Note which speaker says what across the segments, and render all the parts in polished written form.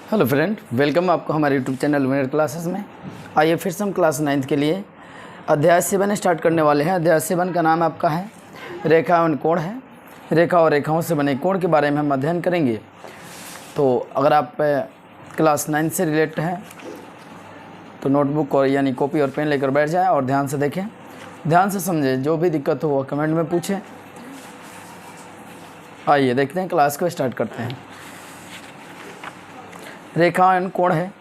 Speaker 1: Hello friend, welcome आपको हमारे YouTube channel winner classes में। आइए फिर से हम क्लास 9 के लिए अध्याय 7 स्टार्ट करने वाले हैं। अध्याय 7 का नाम आपका है रेखा एवं कोण है। रेखा और रेखाओं से बने कोण के बारे में हम अध्ययन करेंगे। तो अगर आप क्लास 9 से रिलेटेड हैं तो नोटबुक और यानी कॉपी और पेन लेकर बैठ जाएँ और ध्यान से देखें, ध्यान से समझें। जो भी दिक्कत हो वो कमेंट में पूछें। आइए देखते हैं, क्लास को स्टार्ट करते हैं। रेखा एवं कोण है।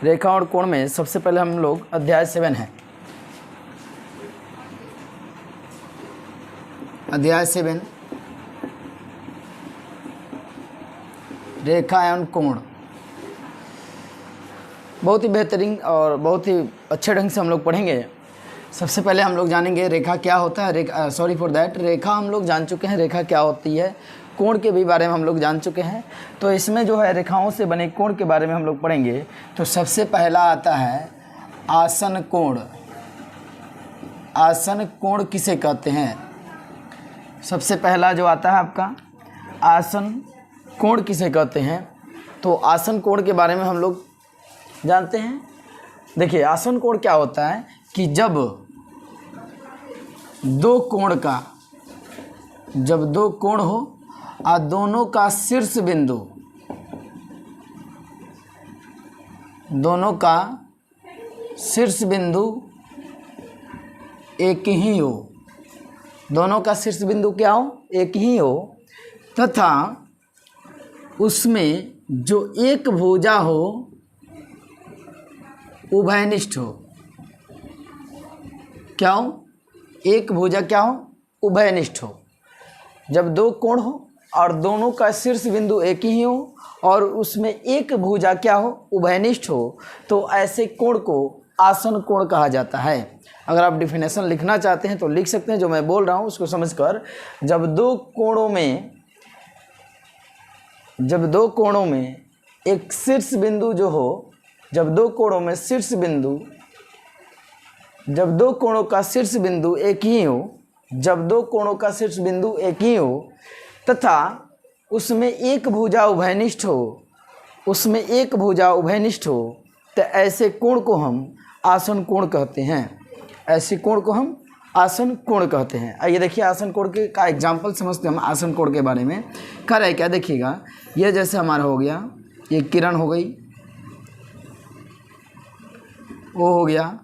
Speaker 1: रेखा और कोण में सबसे पहले हम लोग अध्याय 7 है। अध्याय 7 रेखा एवं कोण बहुत ही बेहतरीन और बहुत ही अच्छे ढंग से हम लोग पढ़ेंगे। सबसे पहले हम लोग जानेंगे रेखा क्या होता है। रेखा हम लोग जान चुके हैं रेखा क्या होती है। कोण के भी बारे में हम लोग जान चुके हैं। तो इसमें जो है रेखाओं से बने कोण के बारे में हम लोग पढ़ेंगे। तो सबसे पहला आता है आसन कोण। आसन कोण किसे कहते हैं? सबसे पहला जो आता है आपका आसन कोण किसे कहते हैं। तो आसन कोण के बारे में हम लोग जानते हैं। देखिए, आसन कोण क्या होता है कि जब दो कोण हो और दोनों का शीर्ष बिंदु एक ही हो। दोनों का शीर्ष बिंदु क्या हो? एक ही हो, तथा उसमें जो एक भुजा हो उभयनिष्ठ हो। क्या हो? एक भुजा क्या हो? उभयनिष्ठ हो। जब दो कोण हो और दोनों का शीर्ष बिंदु एक ही हो और उसमें एक भुजा क्या हो? उभयनिष्ठ हो, तो ऐसे कोण को आसन कोण कहा जाता है। अगर आप डिफिनेशन लिखना चाहते हैं तो लिख सकते हैं, जो मैं बोल रहा हूँ उसको समझकर। जब दो कोणों में एक शीर्ष बिंदु जो हो, जब दो कोणों का शीर्ष बिंदु एक ही हो, तथा उसमें एक भुजा उभयनिष्ठ हो, तो ऐसे कोण को हम आसन कोण कहते हैं। ऐसे कोण को हम आसन कोण कहते हैं। आइए देखिए, आसन कोण के का एग्जाम्पल समझते हैं हम। आसन कोण के बारे में कर है क्या, देखिएगा। ये जैसे हमारा हो गया, ये किरण हो गई, ओ हो गया,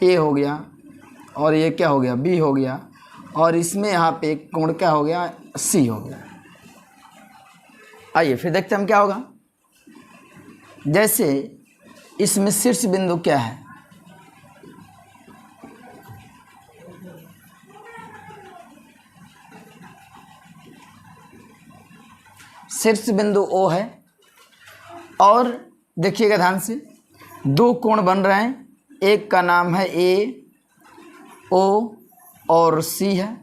Speaker 1: ए हो गया, और ये क्या हो गया? बी हो गया, और इसमें यहाँ पे एक कोण क्या हो गया? सी हो गया। आइए फिर देखते हैं हम क्या होगा। जैसे इसमें शीर्ष बिंदु क्या है? शीर्ष बिंदु O है, और देखिएगा ध्यान से, दो कोण बन रहे हैं। एक का नाम है AO और C है,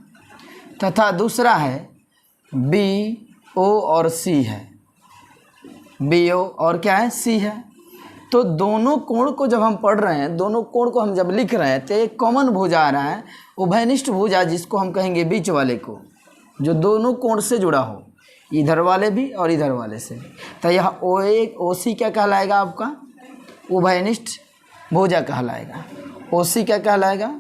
Speaker 1: तथा दूसरा है BO और C है। BO और क्या है? C है। तो दोनों कोण को जब हम पढ़ रहे हैं, दोनों कोण को हम जब लिख रहे हैं, तो एक कॉमन भुजा आ रहा है, उभयनिष्ठ भुजा, जिसको हम कहेंगे बीच वाले को, जो दोनों कोण से जुड़ा हो, इधर वाले भी और इधर वाले से। तो यह OC क्या कहलाएगा? आपका उभयनिष्ठ भुजा कहलाएगा। OC क्या कहलाएगा?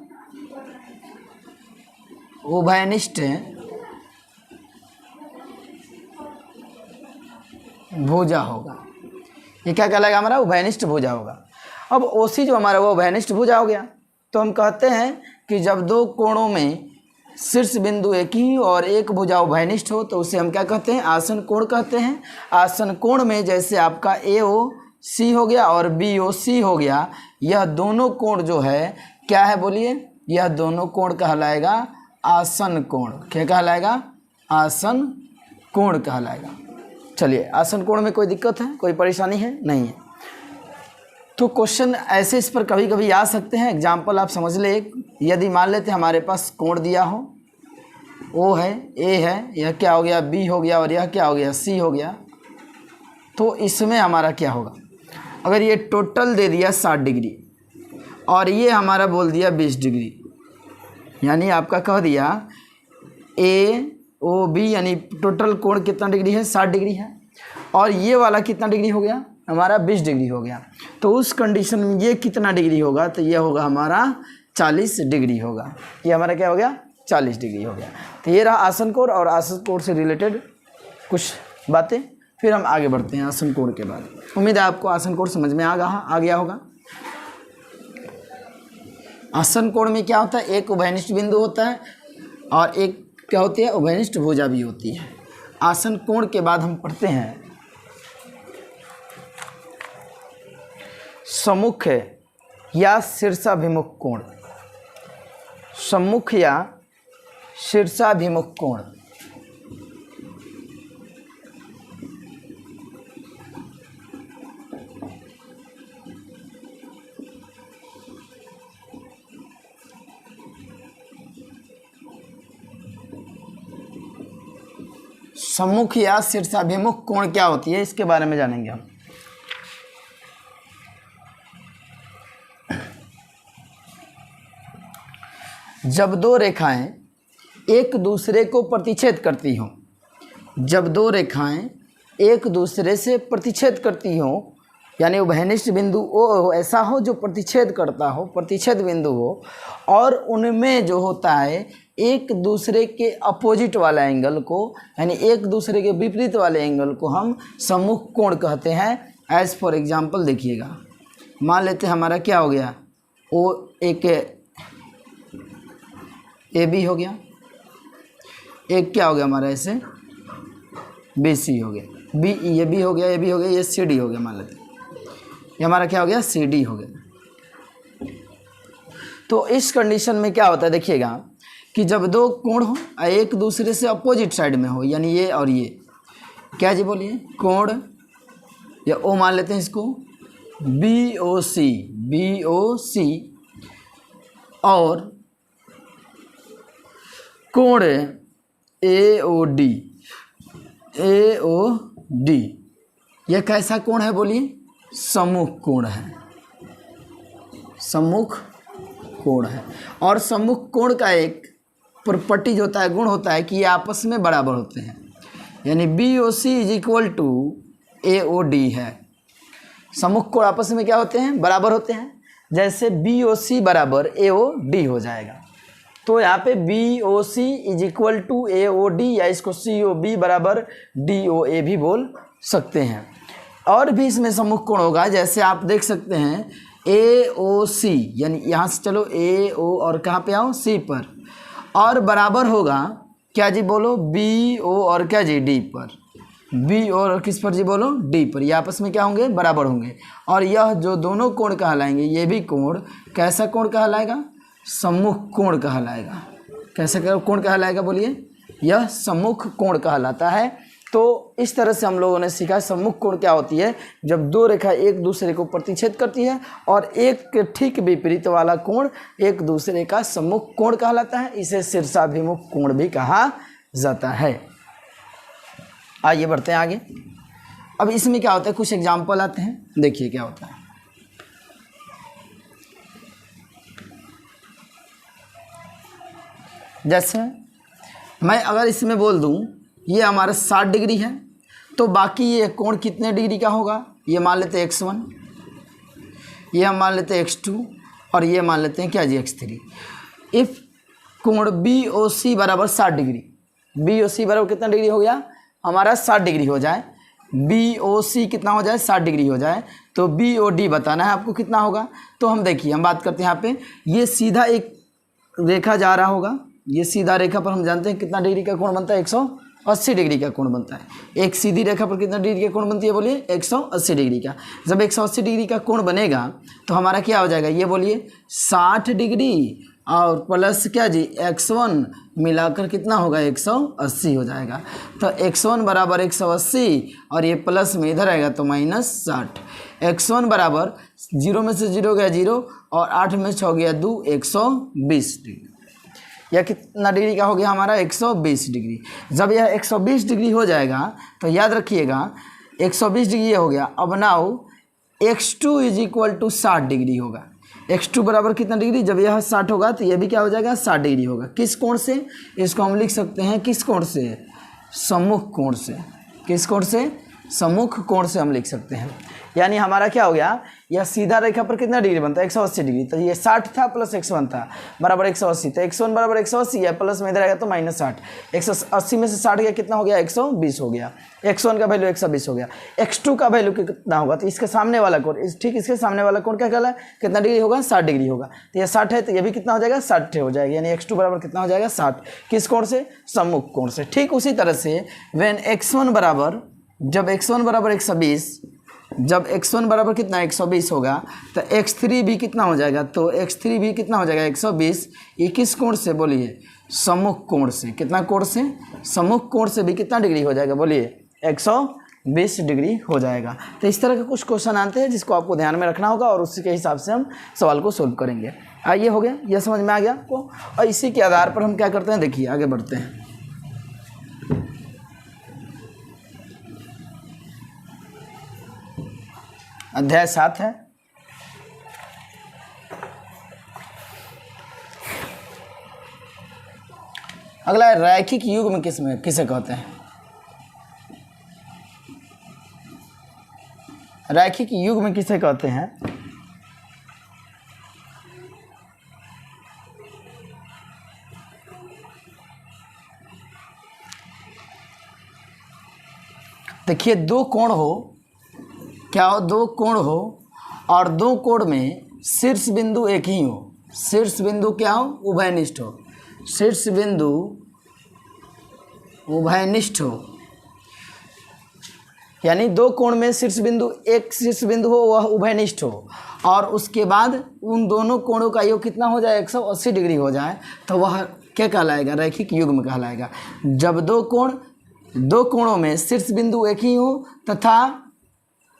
Speaker 1: उभयनिष्ठ भुजा होगा। ये क्या कहलाएगा? हमारा उभयनिष्ठ भुजा होगा। अब OC जो हमारा वो उभयनिष्ठ भुजा हो गया। तो हम कहते हैं कि जब दो कोणों में शीर्ष बिंदु एक ही और एक भुजा उभयनिष्ठ हो, तो उसे हम क्या कहते हैं? आसन कोण कहते हैं। आसन कोण में जैसे आपका AOC हो गया और BOC हो गया, यह दोनों कोण जो है क्या है? बोलिए। यह दोनों कोण कहलाएगा आसन कोण। क्या कहलाएगा? आसन कोण कहलाएगा। चलिए, आसन कोण में कोई दिक्कत है, कोई परेशानी है? नहीं है। तो क्वेश्चन ऐसे इस पर कभी कभी आ सकते हैं। एग्जाम्पल आप समझ ले। यदि मान लेते हमारे पास कोण दिया हो, O है, A है, यह क्या हो गया? B हो गया, और यह क्या हो गया? C हो गया। तो इसमें हमारा क्या होगा? अगर ये टोटल दे दिया 60 डिग्री और ये हमारा बोल दिया 20 डिग्री, यानी आपका कह दिया AOB, यानी टोटल कोण कितना डिग्री है? 60 डिग्री है। और ये वाला कितना डिग्री हो गया हमारा 20 डिग्री हो गया। तो उस कंडीशन में ये कितना डिग्री होगा, तो ये होगा हमारा 40 डिग्री होगा। ये हमारा क्या हो गया 40 डिग्री हो गया। तो ये रहा आसन कोण और आसन कोण से रिलेटेड कुछ बातें। फिर हम आगे बढ़ते हैं आसन कोण के बाद। उम्मीद है आपको आसन कोण समझ में आ गया होगा। आसन कोण में क्या होता है, एक उभयनिष्ठ बिंदु होता है और एक क्या होती है उभयनिष्ठ भुजा भी होती है। आसन कोण के बाद हम पढ़ते हैं सम्मुख या शीर्षाभिमुख कोण। सम्मुख या शीर्षाभिमुख कोण। सम्मुख या शीर्षाभिमुख कोण क्या होती है, इसके बारे में जानेंगे हम। जब दो रेखाएं एक दूसरे को प्रतिच्छेद करती हों, जब दो रेखाएं एक दूसरे से प्रतिच्छेद करती हों, यानी उभयनिष्ठ बिंदु ओ ऐसा हो जो प्रतिच्छेद करता हो, प्रतिच्छेद बिंदु हो, और उनमें जो होता है एक दूसरे के अपोजिट वाला एंगल को, यानी एक दूसरे के विपरीत वाले एंगल को हम सम्मुख कोण कहते हैं। एज फॉर एग्जांपल देखिएगा, मान लेते हैं हमारा क्या हो गया, ओ एक ए बी हो गया, एक क्या हो गया हमारा ऐसे बी सी हो गया, बी ये बी हो गया, ये बी हो गया, ये सी डी हो गया। मान लेते हैं ये हमारा क्या हो गया सी डी हो गया। तो इस कंडीशन में क्या होता है देखिएगा कि जब दो कोण हो एक दूसरे से अपोजिट साइड में हो, यानी ये और ये, क्या जी बोलिए कोण, या ओ मान लेते हैं इसको बी ओ सी, और कोण ए ओ डी, यह कैसा कोण है बोलिए, सम्मुख कोण है, सम्मुख कोण है। और सम्मुख कोण का एक प्रॉपर्टी होता है, गुण होता है कि ये आपस में बराबर होते हैं, यानी B O C is equal to A O D है। सम्मुख कोण आपस में क्या होते हैं बराबर होते हैं, जैसे बी ओ सी बराबर ए ओ डी हो जाएगा। तो यहाँ पे B O C is equal to A O D, या इसको सी ओ बी बराबर डी ओ ए भी बोल सकते हैं। और भी इसमें सम्मुख कोण होगा, जैसे आप देख सकते हैं ए ओ सी, यानी यहाँ से चलो ए ओ और कहाँ पे आओ सी पर, और बराबर होगा क्या जी बोलो बी ओ और क्या जी डी पर, बी और किस पर जी बोलो डी पर, ये आपस में क्या होंगे बराबर होंगे। और यह जो दोनों कोण कहलाएंगे, ये भी कोण कैसा कोण कहलाएगा, सम्मुख कोण कहलाएगा। कैसा कोण कहलाएगा बोलिए, यह सम्मुख कोण कहलाता है। तो इस तरह से हम लोगों ने सीखा सम्मुख कोण क्या होती है, जब दो रेखा एक दूसरे को प्रतिच्छेद करती है और एक ठीक विपरीत वाला कोण एक दूसरे का सम्मुख कोण कहलाता है। इसे शीर्षाभिमुख कोण भी कहा जाता है। आइए बढ़ते हैं आगे। अब इसमें क्या होता है, कुछ एग्जाम्पल आते हैं, देखिए क्या होता है। जैसे मैं अगर इसमें बोल दूं ये हमारा 60 डिग्री है, तो बाकी ये कोण कितने डिग्री का होगा, ये मान लेते हैं x1, ये हम मान लेते हैं x2, और ये मान लेते हैं क्या जी x3। इफ़ कोण बी ओ सी बराबर 60 डिग्री, बी ओ सी बराबर कितना डिग्री हो गया हमारा 60 डिग्री हो जाए, बी ओ सी कितना हो जाए 60 डिग्री हो जाए, तो बी ओ डी बताना है आपको कितना होगा। तो हम देखिए हम बात करते हैं यहाँ पे, ये सीधा एक रेखा जा रहा होगा, ये सीधा रेखा पर हम जानते हैं कितना डिग्री का कोण बनता है 180 डिग्री का कोण बनता है। एक सीधी रेखा पर कितना डिग्री का कोण बनती है बोलिए 180 डिग्री का। जब 180 डिग्री का कोण बनेगा तो हमारा क्या हो जाएगा, ये बोलिए 60 डिग्री और प्लस क्या जी x1 मिलाकर कितना होगा 180 हो जाएगा। तो x1 बराबर 180 और ये प्लस में इधर आएगा तो -60। x1 बराबर 0 में से 0 गया 0 और 8 में 6 गया 2, 120 डिग्री। यह कितना डिग्री का हो गया हमारा 120 डिग्री। जब यह 120 डिग्री हो जाएगा तो याद रखिएगा 120 डिग्री ये हो गया। अब now x2 is equal to 60 degree होगा। x2 बराबर कितना डिग्री, जब यह 60 होगा तो यह भी क्या हो जाएगा 60 डिग्री होगा। किस कोण से, इसको हम लिख सकते हैं किस कोण से, सम्मुख कोण से। किस कोण से, सम्मुख कोण से हम लिख सकते हैं। यानी हमारा क्या हो गया, यह सीधा रेखा पर कितना डिग्री बनता है 180 डिग्री, तो ये 60 था प्लस 101 था बराबर 180, तो 101 बराबर 180 है, प्लस में इधर आएगा तो माइनस 60, 180 में से 60 गया कितना हो गया 120 हो गया, x1 का वैल्यू 120 हो गया, x2 का वैल्यू कितना होगा, तो इसके सामने वाला कोण, ठीक इसके सामने वाला कोण क्या कहला कितना डिग्री होगा 60 डिग्री होगा, तो ये 60 है तो ये भी कितना हो जाएगा 60 हो जाएगा, यानी x2 बराबर कितना हो जाएगा 60, किस कोण से, सम्मुख कोण से। ठीक उसी तरह से व्हेन x1 बराबर, जब x1 बराबर 120, जब x1 बराबर कितना 120 होगा तो x3 भी कितना हो जाएगा, तो x3 भी कितना हो जाएगा 120, ये किस कोण से बोलिए, सम्मुख कोण से। कितना कोण से, सम्मुख कोण से भी कितना डिग्री हो जाएगा बोलिए 120 डिग्री हो जाएगा। तो इस तरह के कुछ क्वेश्चन आते हैं जिसको आपको ध्यान में रखना होगा और उसी के हिसाब से हम सवाल को सोल्व करेंगे। आइए हो गया, यह समझ में आ गया आपको, और इसी के आधार पर हम क्या करते हैं, देखिए आगे बढ़ते हैं। अध्याय 7 है, अगला है रैखिक युग्म किसे कहते हैं। रैखिक युग्म किसे कहते हैं, देखिए दो कोण हो, क्या हो, दो कोण हो और दो कोण में शीर्ष बिंदु एक ही हो, शीर्ष बिंदु क्या हो, उभयनिष्ठ हो, शीर्ष बिंदु उभयनिष्ठ हो, यानी दो कोण में शीर्ष बिंदु, एक शीर्ष बिंदु हो वह उभयनिष्ठ हो और उसके बाद उन दोनों कोणों का योग कितना हो जाए 180 डिग्री हो जाए, तो वह क्या कहलाएगा, रैखिक युग्म कहलाएगा। जब दो कोणों में शीर्ष बिंदु एक ही हो तथा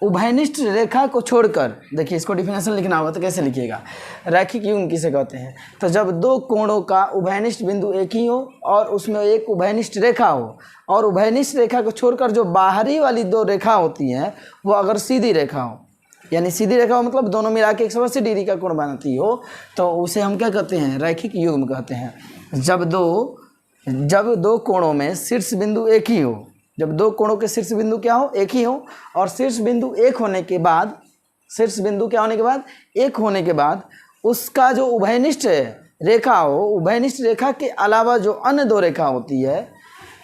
Speaker 1: उभयनिष्ठ रेखा को छोड़कर, देखिए इसको डिफिनेशन लिखना होगा तो कैसे लिखिएगा, रैखिक युग्म किसे कहते हैं, तो जब दो कोणों का उभयनिष्ठ बिंदु एक ही हो और उसमें एक उभयनिष्ठ रेखा हो और उभयनिष्ठ रेखा को छोड़कर जो बाहरी वाली दो रेखा होती हैं वो अगर सीधी रेखा हो, यानी सीधी रेखा हो मतलब दोनों मिला के 180 डिग्री का कोण बनाती हो, तो उसे हम क्या कहते हैं, रैखिक युग्म कहते हैं। जब दो कोणों में शीर्ष बिंदु एक ही हो, जब दो कोणों के शीर्ष बिंदु क्या हो, एक ही हो और शीर्ष बिंदु एक होने के बाद, शीर्ष बिंदु क्या होने के बाद, एक होने के बाद उसका जो उभयनिष्ठ रेखा हो, उभयनिष्ठ रेखा के अलावा जो अन्य दो रेखा होती है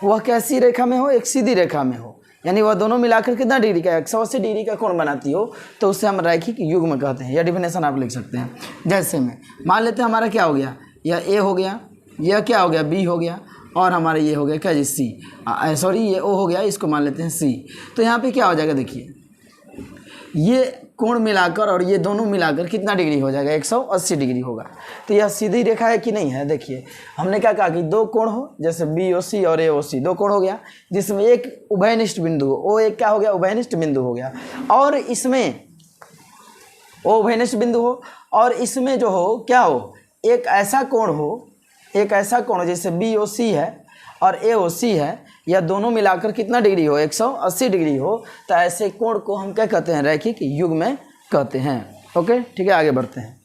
Speaker 1: वह कैसी रेखा में हो, एक सीधी रेखा में हो, यानी वह दोनों मिलाकर कितना डिग्री का 180 डिग्री का कोण बनाती हो, तो उससे हम रैखिक युग्म कहते हैं। यह डिफिनेशन आप लिख सकते हैं। जैसे में मान लेते हैं हमारा क्या हो गया, यह ए हो गया, यह क्या हो गया बी हो गया और हमारा ये हो गया क्या जी सी, सॉरी ये ओ हो गया, इसको मान लेते हैं सी। तो यहाँ पे क्या हो जाएगा, देखिए ये कोण मिलाकर और ये दोनों मिलाकर कितना डिग्री हो जाएगा 180 डिग्री होगा। तो यह सीधी रेखा है कि नहीं है, देखिए हमने क्या कहा कि दो कोण हो, जैसे बी ओ सी और ए ओ सी, दो कोण हो गया जिसमें एक उभयनिष्ठ बिंदु हो, ओ एक क्या हो गया उभयनिष्ठ बिंदु हो गया, और इसमें ओ उभयनिष्ठ बिंदु हो और इसमें जो हो क्या हो, एक ऐसा कोण हो, एक ऐसा कोण जैसे बी ओ सी है और ए ओ सी है, या दोनों मिलाकर कितना डिग्री हो 180 डिग्री हो, तो ऐसे कोण को हम क्या कहते हैं, रैखिक युग्म कहते हैं। ओके ठीक है, आगे बढ़ते हैं।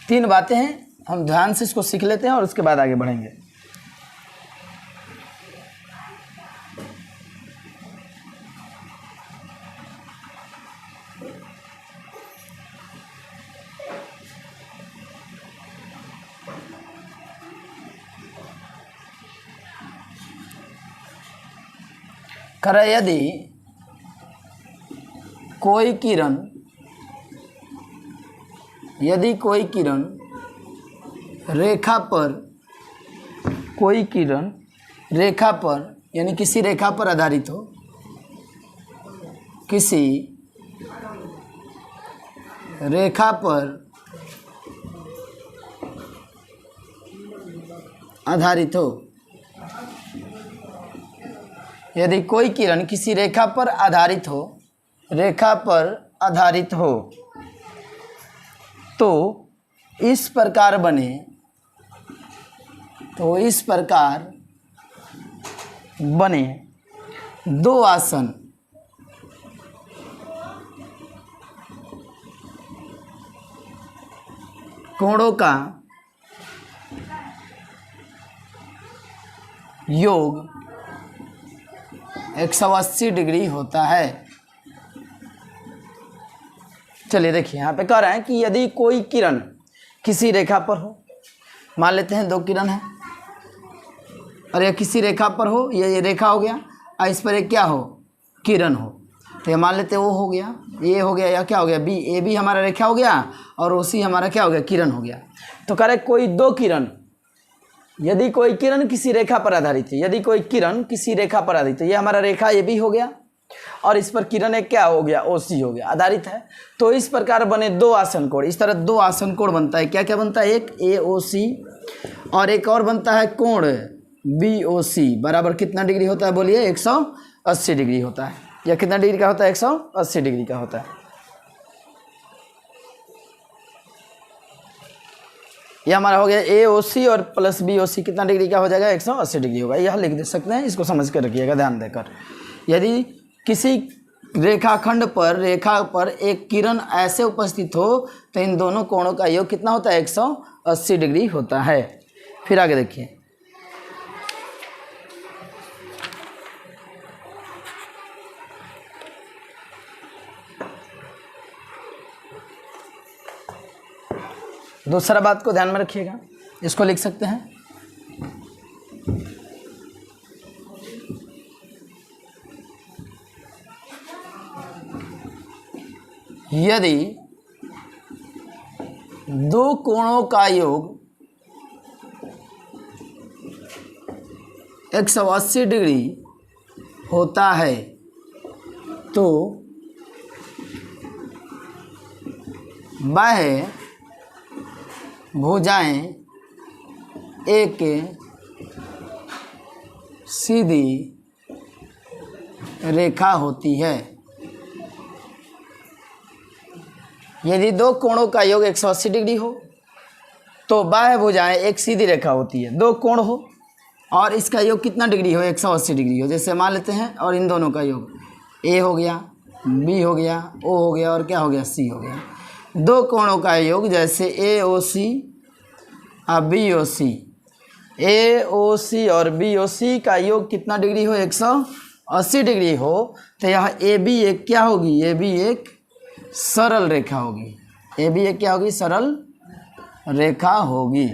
Speaker 1: तीन बातें हैं, हम ध्यान से इसको सीख लेते हैं और उसके बाद आगे बढ़ेंगे। करे यदि कोई किरण रेखा पर, कोई किरण रेखा पर यानी किसी रेखा पर आधारित हो, किसी रेखा पर आधारित हो, यदि कोई किरण किसी रेखा पर आधारित हो, तो इस प्रकार बने दो आसन, कोणों का योग 180 डिग्री होता है। चलिए देखिए यहाँ पे कह रहे हैं कि यदि कोई किरण किसी रेखा पर हो, मान लेते हैं 2 किरण है और यह किसी रेखा पर हो, ये रेखा हो गया और इस पर एक क्या हो, किरण हो, तो ये मान लेते हैं वो हो गया, ये हो गया, या क्या हो गया बी, ए बी हमारा रेखा हो गया और ओ सी हमारा क्या हो गया, किरण हो गया। तो कह रहे कोई 2 किरण, यदि कोई किरण किसी रेखा पर आधारित है, यदि कोई किरण किसी रेखा पर आधारित है, ये हमारा रेखा ए बी हो गया और इस पर किरण एक क्या हो गया, ओ सी हो गया, आधारित है। तो इस प्रकार बने 2 आसन कोण, इस तरह 2 आसन कोण बनता है। क्या क्या बनता है, एक ए ओ सी और एक और बनता है कोण बी ओ सी, बराबर कितना डिग्री होता है बोलिए, 180 डिग्री होता है। या कितना डिग्री का होता है, 180 डिग्री का होता है। यह हमारा हो गया ए ओ सी और प्लस बी ओ सी कितना डिग्री का हो जाएगा, 180 डिग्री होगा। यह लिख दे सकते हैं, इसको समझ कर रखिएगा ध्यान देकर। यदि किसी रेखाखंड पर रेखा पर एक किरण ऐसे उपस्थित हो तो इन दोनों कोणों का योग कितना होता है, 180 डिग्री होता है। फिर आगे देखिए, दूसरा बात को ध्यान में रखिएगा, इसको लिख सकते हैं, यदि 2 कोणों का योग 180 डिग्री होता है तो बाह्य भुजाएं एक सीधी रेखा होती है। यदि 2 कोणों का योग 180 डिग्री हो तो बाह्य भुजाएं एक सीधी रेखा होती है। 2 कोण हो और इसका योग कितना डिग्री हो, 180 डिग्री हो, जैसे मान लेते हैं, और इन दोनों का योग ए हो गया, बी हो गया, ओ हो गया और क्या हो गया, सी हो गया। 2 कोणों का योग जैसे ए ओ सी और बी ओ सी, ए ओ सी और बी ओ सी का योग कितना डिग्री हो, 180 डिग्री हो, तो यह ए बी एक क्या होगी, ए बी एक सरल रेखा होगी। ए बी एक क्या होगी, सरल रेखा होगी।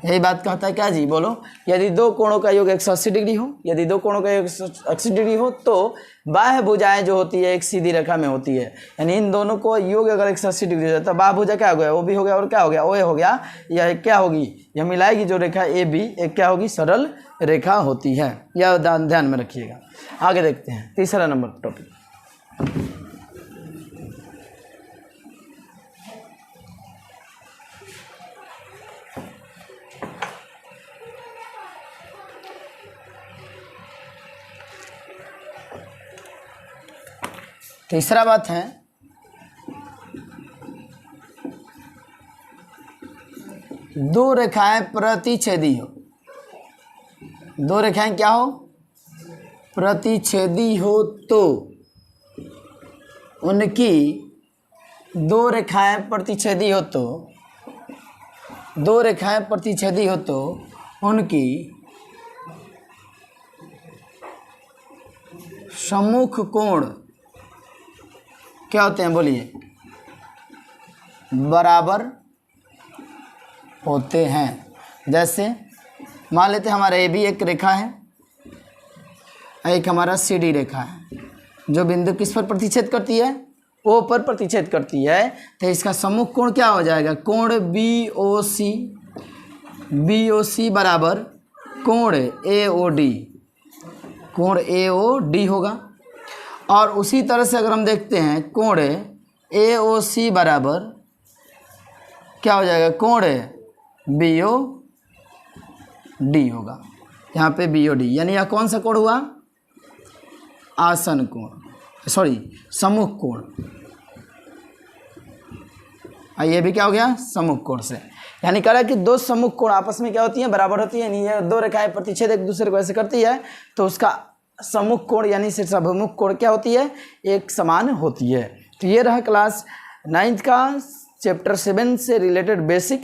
Speaker 1: यही बात कहता है क्या जी, बोलो। यदि 2 कोणों का योग 180 डिग्री हो, यदि 2 कोणों का योग 180 डिग्री हो तो बाह्य भुजाएं जो होती है एक सीधी रेखा में होती है। यानी इन दोनों को योग अगर 180 डिग्री हो जाए तो बाह्य भुजा क्या हो गया, वो भी हो गया और क्या हो गया, ओ ए हो गया। यह क्या होगी, यह मिलाएगी जो रेखा ए बी, एक क्या होगी, सरल रेखा होती है। यह ध्यान में रखिएगा। आगे देखते हैं तीसरा नंबर टॉपिक। तीसरा बात है, दो रेखाएं प्रतिच्छेदी हो। 2 रेखाएं क्या हो, प्रतिच्छेदी हो तो उनकी 2 रेखाएं प्रतिच्छेदी हो तो 2 रेखाएं प्रतिच्छेदी हो तो उनकी सम्मुख कोण क्या होते हैं, बोलिए, बराबर होते हैं। जैसे मान लेते हैं हमारा ए बी एक रेखा है, एक हमारा सी डी रेखा है, जो बिंदु किस पर प्रतिच्छेद करती है, ओ पर प्रतिच्छेद करती है, तो इसका सम्मुख कोण क्या हो जाएगा, कोण बी ओ सी बराबर कोण ए ओ डी, कोण ए ओ डी होगा। और उसी तरह से अगर हम देखते हैं कोण ए ओ सी बराबर क्या हो जाएगा, कोण बी ओ डी होगा। यहाँ पे बी ओ डी, यानी यह कौन सा कोण हुआ, आसन कोण, सॉरी सम्मुख कोण। ये भी क्या हो गया, सम्मुख कोण से। यानी कह रहा है कि 2 सम्मुख कोण आपस में क्या होती हैं, बराबर होती है। यानी ये 2 रेखाएं प्रतिच्छेद एक दूसरे को ऐसे करती है तो उसका सम्मुख कोण यानी शीर्षाभिमुख कोण क्या होती है, एक समान होती है। तो ये रहा क्लास 9th का चैप्टर 7 से रिलेटेड बेसिक